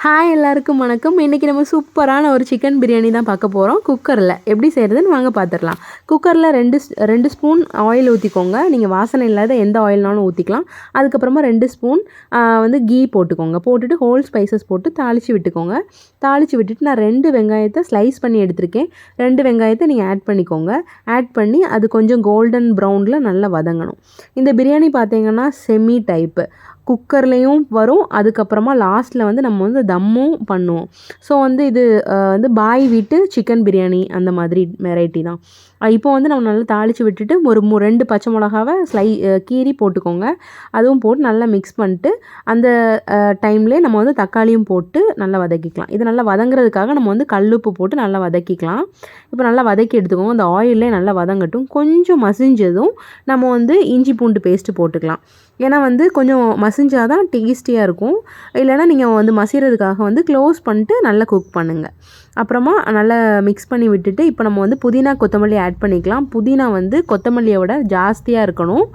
Hi எல்லாருக்கும் வணக்கம். இன்றைக்கி நம்ம சூப்பரான ஒரு சிக்கன் பிரியாணி தான் பார்க்க போகிறோம். குக்கரில் எப்படி செய்கிறதுன்னு வாங்க பார்த்துடலாம். குக்கரில் ரெண்டு ஸ்பூன் ஆயில் ஊற்றிக்கோங்க. நீங்கள் வாசனை இல்லாத எந்த ஆயில்னாலும் ஊற்றிக்கலாம். அதுக்கப்புறமா 2 ஸ்பூன் கீ போட்டுக்கோங்க. போட்டுட்டு ஹோல் ஸ்பைசஸ் போட்டு தாளித்து விட்டுக்கோங்க. தாளித்து விட்டுட்டு நான் 2 வெங்காயத்தை ஸ்லைஸ் பண்ணி எடுத்திருக்கேன். 2 வெங்காயத்தை நீங்கள் ஆட் பண்ணிக்கோங்க. ஆட் பண்ணி அது கொஞ்சம் கோல்டன் ப்ரௌனில் நல்லா வதங்கணும். இந்த பிரியாணி பார்த்தீங்கன்னா செமி டைப்பு குக்கர்லேயும் வரும். அதுக்கப்புறமா லாஸ்ட்டில் நம்ம தம்மும் பண்ணுவோம். ஸோ இது பாய் வீட்டு சிக்கன் பிரியாணி அந்த மாதிரி வெரைட்டி தான். இப்போ நம்ம நல்லா தாளித்து விட்டுட்டு ஒரு 2 பச்சை மிளகாவை கீறி போட்டுக்கோங்க. அதுவும் போட்டு நல்லா மிக்ஸ் பண்ணிட்டு அந்த டைம்லேயே நம்ம தக்காளியும் போட்டு நல்லா வதக்கிக்கலாம். இது நல்லா வதங்குறதுக்காக நம்ம கல்லுப்பு போட்டு நல்லா வதக்கிக்கலாம். இப்போ நல்லா வதக்கி எடுத்துக்கோங்க. அந்த ஆயிலே நல்லா வதங்கட்டும். கொஞ்சம் மசிஞ்சதும் நம்ம இஞ்சி பூண்டு பேஸ்ட்டு போட்டுக்கலாம். ஏன்னா கொஞ்சம் மசிஞ்சால் தான் டேஸ்டியாக இருக்கும். இல்லைனா நீங்கள் மசிறதுக்காக க்ளோஸ் பண்ணிட்டு நல்லா குக் பண்ணுங்கள். அப்புறமா நல்லா மிக்ஸ் பண்ணி விட்டுட்டு இப்போ நம்ம புதினா கொத்தமல்லி ஆட் பண்ணிக்கலாம். புதினா கொத்தமல்லியை விட ஜாஸ்தியாக இருக்கணும்.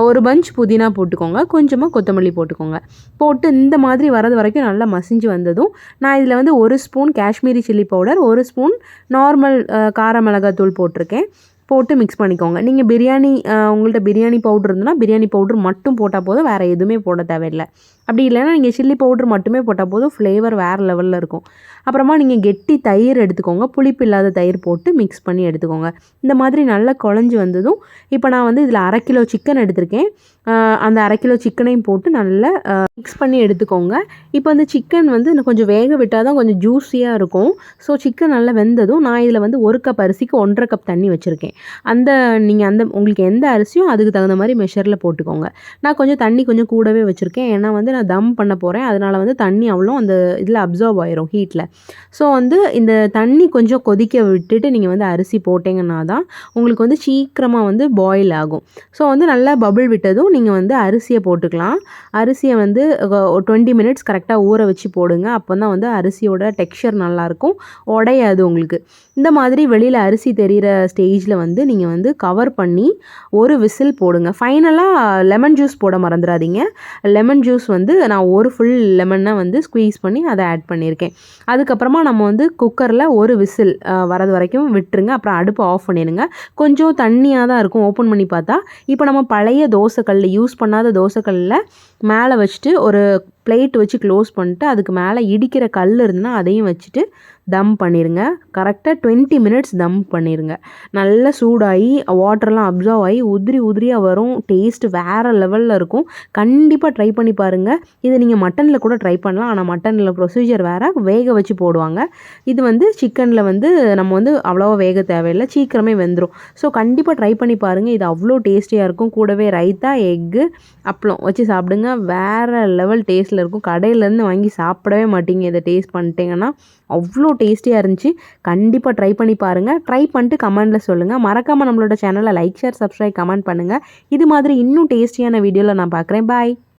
ஒரு பஞ்ச் புதினா போட்டுக்கோங்க. கொஞ்சமாக கொத்தமல்லி போட்டுக்கோங்க. போட்டு இந்த மாதிரி வரது வரைக்கும் நல்லா மசிஞ்சு வந்ததும் நான் இதில் 1 spoon Kashmiri chilli powder, 1 spoon normal கார மிளகாத்தூள் போட்டிருக்கேன். போட்டு மிக்ஸ் பண்ணிக்கோங்க. நீங்கள் உங்கள்கிட்ட பிரியாணி பவுட்ரு இருந்ததுன்னா பிரியாணி பவுட்ரு மட்டும் போட்டால் போதும், வேறு எதுவுமே போட தேவையில்லை. அப்படி இல்லைன்னா நீங்கள் சில்லி பவுட்ரு மட்டுமே போட்டால் போதும், ஃப்ளேவர் வேறு லெவலில் இருக்கும். அப்புறமா நீங்கள் கெட்டி தயிர் எடுத்துக்கோங்க. புளிப்பு இல்லாத தயிர் போட்டு மிக்ஸ் பண்ணி எடுத்துக்கோங்க. இந்த மாதிரி நல்லா குழஞ்சி வந்ததும் இப்போ நான் இதில் 1/2 கிலோ சிக்கன் எடுத்திருக்கேன். அந்த 1/2 கிலோ சிக்கனையும் போட்டு நல்லா மிக்ஸ் பண்ணி எடுத்துக்கோங்க. இப்போ அந்த சிக்கன் இன்னும் கொஞ்சம் வேக விட்டால் தான் கொஞ்சம் ஜூஸியாக இருக்கும். ஸோ சிக்கன் நல்லா வெந்ததும் நான் இதில் 1 கப் அரிசிக்கு 1.5 கப் தண்ணி வச்சுருக்கேன். நீங்கள் உங்களுக்கு எந்த அரிசியும் அதுக்கு தகுந்த மாதிரி மெஷரில் போட்டுக்கோங்க. நான் கொஞ்சம் தண்ணி கொஞ்சம் கூடவே வச்சுருக்கேன். ஏன்னா நான் தம் பண்ண போகிறேன். அதனால் தண்ணி அவ்வளோ அந்த இதில் அப்சர்வ் ஆயிரும் ஹீட்டில். ஸோ இந்த தண்ணி கொஞ்சம் கொதிக்க விட்டுட்டு நீங்கள் அரிசி போட்டிங்கன்னா தான் உங்களுக்கு சீக்கிரமாக பாயில் ஆகும். ஸோ நல்லா பபிள் விட்டதும் நீங்கள் அரிசியை போட்டுக்கலாம். அரிசியை 20 மினிட்ஸ் கரெக்டாக ஊற வச்சு போடுங்க. அப்போ தான் அரிசியோட டெக்ஸ்சர் நல்லாயிருக்கும், உடையாது உங்களுக்கு. இந்த மாதிரி வெளியில் அரிசி தெரிகிற ஸ்டேஜில் நீங்கள் கவர் பண்ணி ஒரு விசில் போடுங்க. ஃபைனலாக லெமன் ஜூஸ் போட மறந்துடாதீங்க. லெமன் ஜூஸ் நான் ஒரு ஃபுல் லெமனை ஸ்குவீஸ் பண்ணி அதை ஆட் பண்ணியிருக்கேன். அதுக்கப்புறமா நம்ம குக்கரில் ஒரு விசில் வரது வரைக்கும் விட்டுருங்க. அப்புறம் அடுப்பு ஆஃப் பண்ணிடுங்க. கொஞ்சம் தண்ணியாக தான் இருக்கும் ஓப்பன் பண்ணி பார்த்தா. இப்போ நம்ம பழைய தோசைக்கல் யூஸ் பண்ணாத தோசைக்கல்லில் மேலே வச்சுட்டு ஒரு பிளேட் வச்சு க்ளோஸ் பண்ணிட்டு அதுக்கு மேலே இடிக்கிற கல் இருந்துன்னா அதையும் வச்சுட்டு தம் பண்ணிடுங்க. கரெக்டாக 20 மினிட்ஸ் தம் பண்ணிடுங்க. நல்லா சூடாகி வாட்டர்லாம் அப்சர்வ் ஆகி உதிரியாக வரும். டேஸ்ட் வேறு லெவலில் இருக்கும். கண்டிப்பாக ட்ரை பண்ணி பாருங்கள். இது நீங்கள் மட்டனில் கூட ட்ரை பண்ணலாம். ஆனால் மட்டனில் ப்ரொசீஜர் வேறு, வேக வச்சு போடுவாங்க. இது சிக்கனில் நம்ம அவ்வளோவா வேக தேவையில்லை, சீக்கிரமே வெந்துடும். ஸோ கண்டிப்பாக ட்ரை பண்ணி பாருங்கள். இது அவ்வளோ டேஸ்டியாக இருக்கும். கூடவே ரைத்தா, எக்கு, அப்பளம் வச்சு சாப்பிடுங்க. வேறு லெவல் டேஸ்ட்டில் இருக்கும். கடையிலேருந்து வாங்கி சாப்பிடவே மாட்டீங்க. இதை டேஸ்ட் பண்ணிட்டீங்கன்னா அவ்வளோ டேஸ்டியாக இருந்துச்சு. கண்டிப்பாக ட்ரை பண்ணி பாருங்கள். ட்ரை பண்ணிட்டு கமெண்டில் சொல்லுங்கள். மறக்காமல் நம்மளோட சேனலை லைக், ஷேர், சப்ஸ்கிரைப், கமெண்ட் பண்ணுங்கள். இது மாதிரி இன்னும் டேஸ்டியான வீடியோவில் நான் பார்க்குறேன். பாய்.